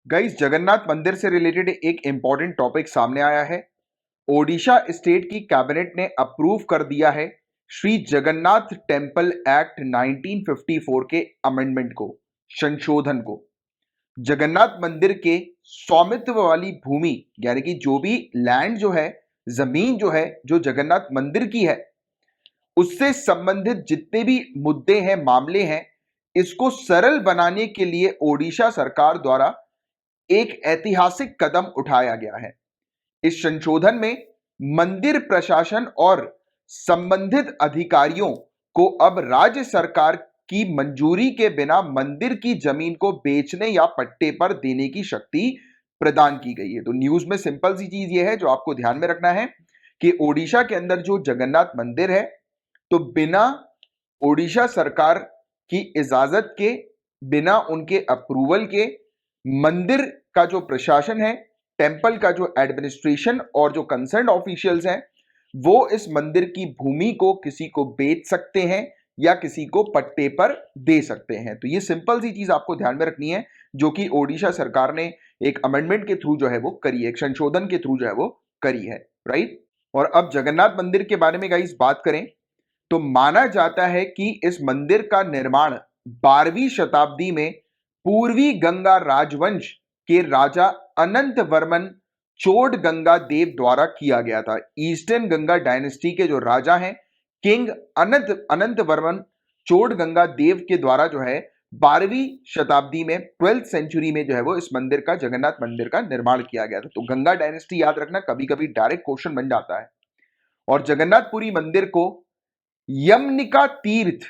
Guys, Jagannath मंदिर से related एक इंपॉर्टेंट टॉपिक सामने आया है। ओडिशा स्टेट की कैबिनेट ने अप्रूव कर दिया है श्री जगन्नाथ टेम्पल एक्ट 1954 के अमेंडमेंट को, संशोधन को। जगन्नाथ मंदिर के स्वामित्व वाली भूमि यानी कि जो भी लैंड जो है, जमीन जो है, जो जगन्नाथ मंदिर की है, उससे संबंधित जितने भी मुद्दे हैं, मामले हैं, इसको सरल बनाने के लिए ओडिशा सरकार द्वारा एक ऐतिहासिक कदम उठाया गया है। इस संशोधन में मंदिर प्रशासन और संबंधित अधिकारियों को अब राज्य सरकार की मंजूरी के बिना मंदिर की जमीन को बेचने या पट्टे पर देने की शक्ति प्रदान की गई है। तो न्यूज में सिंपल सी चीज यह है जो आपको ध्यान में रखना है कि ओडिशा के अंदर जो जगन्नाथ मंदिर है, तो बिना ओडिशा सरकार की इजाजत के, बिना उनके अप्रूवल के, मंदिर का जो प्रशासन है, टेंपल का जो एडमिनिस्ट्रेशन और जो कंसर्न ऑफिशियल्स हैं, वो इस मंदिर की भूमि को किसी को बेच सकते हैं या किसी को पट्टे पर दे सकते हैं। तो ये सिंपल सी चीज आपको ध्यान में रखनी है, जो कि ओडिशा सरकार ने एक अमेंडमेंट के थ्रू जो है वो करी है, एक संशोधन के थ्रू जो है वो करी है, राइट। और अब जगन्नाथ मंदिर के बारे में गाइस बात करें तो माना जाता है कि इस मंदिर का निर्माण 12वीं शताब्दी में पूर्वी गंगा राजवंश के राजा अनंत वर्मन चोड गंगा देव द्वारा किया गया था। ईस्टर्न गंगा डायनेस्टी के जो राजा हैं, किंग अनंत वर्मन चोड गंगा देव के द्वारा जो है 12वीं शताब्दी में, 12th सेंचुरी में जो है वो इस मंदिर का, जगन्नाथ मंदिर का निर्माण किया गया था। तो गंगा डायनेस्टी याद रखना, कभी कभी डायरेक्ट क्वेश्चन बन जाता है। और जगन्नाथपुरी मंदिर को यमनिका तीर्थ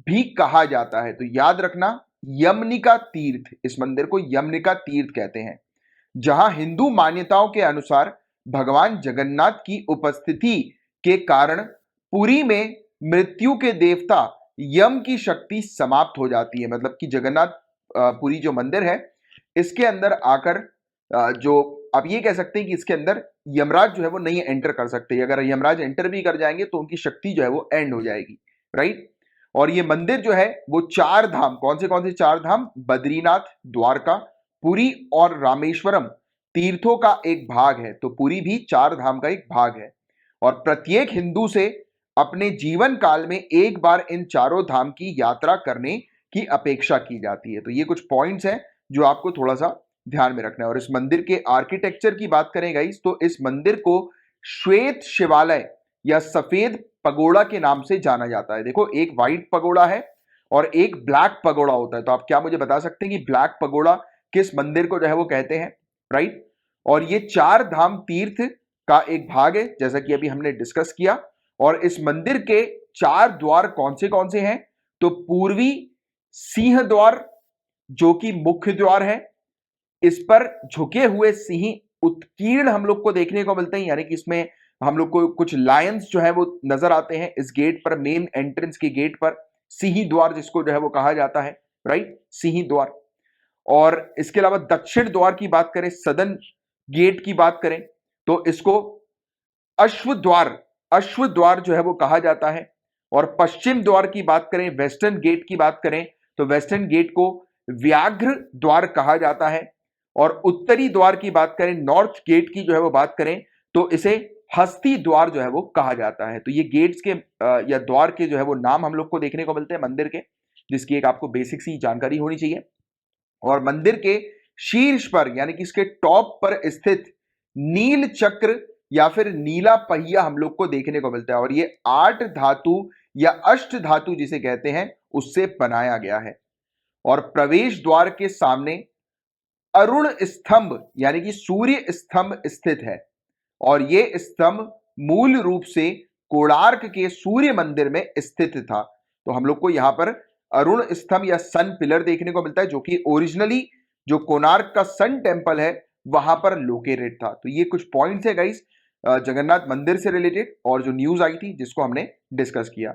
भी कहा जाता है। तो याद रखना, यमनिका तीर्थ, इस मंदिर को यमनिका तीर्थ कहते हैं, जहां हिंदू मान्यताओं के अनुसार भगवान जगन्नाथ की उपस्थिति के कारण पुरी में मृत्यु के देवता यम की शक्ति समाप्त हो जाती है। मतलब कि जगन्नाथ पुरी जो मंदिर है, इसके अंदर आकर जो आप ये कह सकते हैं कि इसके अंदर यमराज जो है वो नहीं एंटर कर सकते। अगर यमराज एंटर भी कर जाएंगे तो उनकी शक्ति जो है वो एंड हो जाएगी, राइट। और ये मंदिर जो है वो 4 धाम, कौन से 4 धाम? बद्रीनाथ, द्वारका, पुरी और रामेश्वरम तीर्थों का एक भाग है। तो पुरी भी 4 धाम का एक भाग है। और प्रत्येक हिंदू से अपने जीवन काल में एक बार इन चारों धाम की यात्रा करने की अपेक्षा की जाती है। तो ये कुछ पॉइंट्स हैं जो आपको थोड़ा सा ध्यान में रखना है। और इस मंदिर के आर्किटेक्चर की बात करें गाइस, तो इस मंदिर को श्वेत शिवालय या सफेद पगोड़ा के नाम से जाना जाता है। देखो, एक व्हाइट पगोड़ा है और एक ब्लैक पगोड़ा होता है। तो आप क्या मुझे बता सकते हैं कि ब्लैक पगोड़ा किस मंदिर को जो है वो कहते हैं, राइट। और ये 4 धाम तीर्थ का एक भाग है, जैसा कि अभी हमने डिस्कस किया। और इस मंदिर के 4 द्वार कौन से हैं? तो पूर्वी सिंह द्वार, जो कि मुख्य द्वार है, इस पर झुके हुए सिंह उत्कीर्ण हम लोग को देखने को मिलते हैं, यानी कि इसमें हम लोग को कुछ लायंस जो है वो नजर आते हैं इस गेट पर, मेन एंट्रेंस के गेट पर, सिंह द्वार जिसको जो है वो कहा जाता है, राइट, सिंह द्वार। और इसके अलावा दक्षिण द्वार की बात करें, सदन गेट की बात करें, तो इसको अश्व द्वार जो है वो कहा जाता है। और पश्चिम द्वार की बात करें, वेस्टर्न गेट की बात करें, तो वेस्टर्न गेट को व्याघ्र द्वार कहा जाता है। और उत्तरी द्वार की बात करें, नॉर्थ गेट की जो है वो बात करें, तो इसे हस्ती द्वार जो है वो कहा जाता है। तो ये गेट्स के या द्वार के जो है वो नाम हम लोग को देखने को मिलते हैं मंदिर के, जिसकी एक आपको बेसिक सी जानकारी होनी चाहिए। और मंदिर के शीर्ष पर, यानी कि इसके टॉप पर स्थित नील चक्र या फिर नीला पहिया हम लोग को देखने को मिलता है। और ये 8 धातु या अष्ट धातु जिसे कहते हैं, उससे बनाया गया है। और प्रवेश द्वार के सामने अरुण स्तंभ यानी कि सूर्य स्तंभ स्थित है। और ये स्तंभ मूल रूप से कोणार्क के सूर्य मंदिर में स्थित था। तो हम लोग को यहां पर अरुण स्तंभ या सन पिलर देखने को मिलता है, जो कि ओरिजिनली जो कोणार्क का सन टेम्पल है वहां पर लोकेटेड था। तो ये कुछ पॉइंट्स है गाइस जगन्नाथ मंदिर से रिलेटेड, और जो न्यूज आई थी जिसको हमने डिस्कस किया।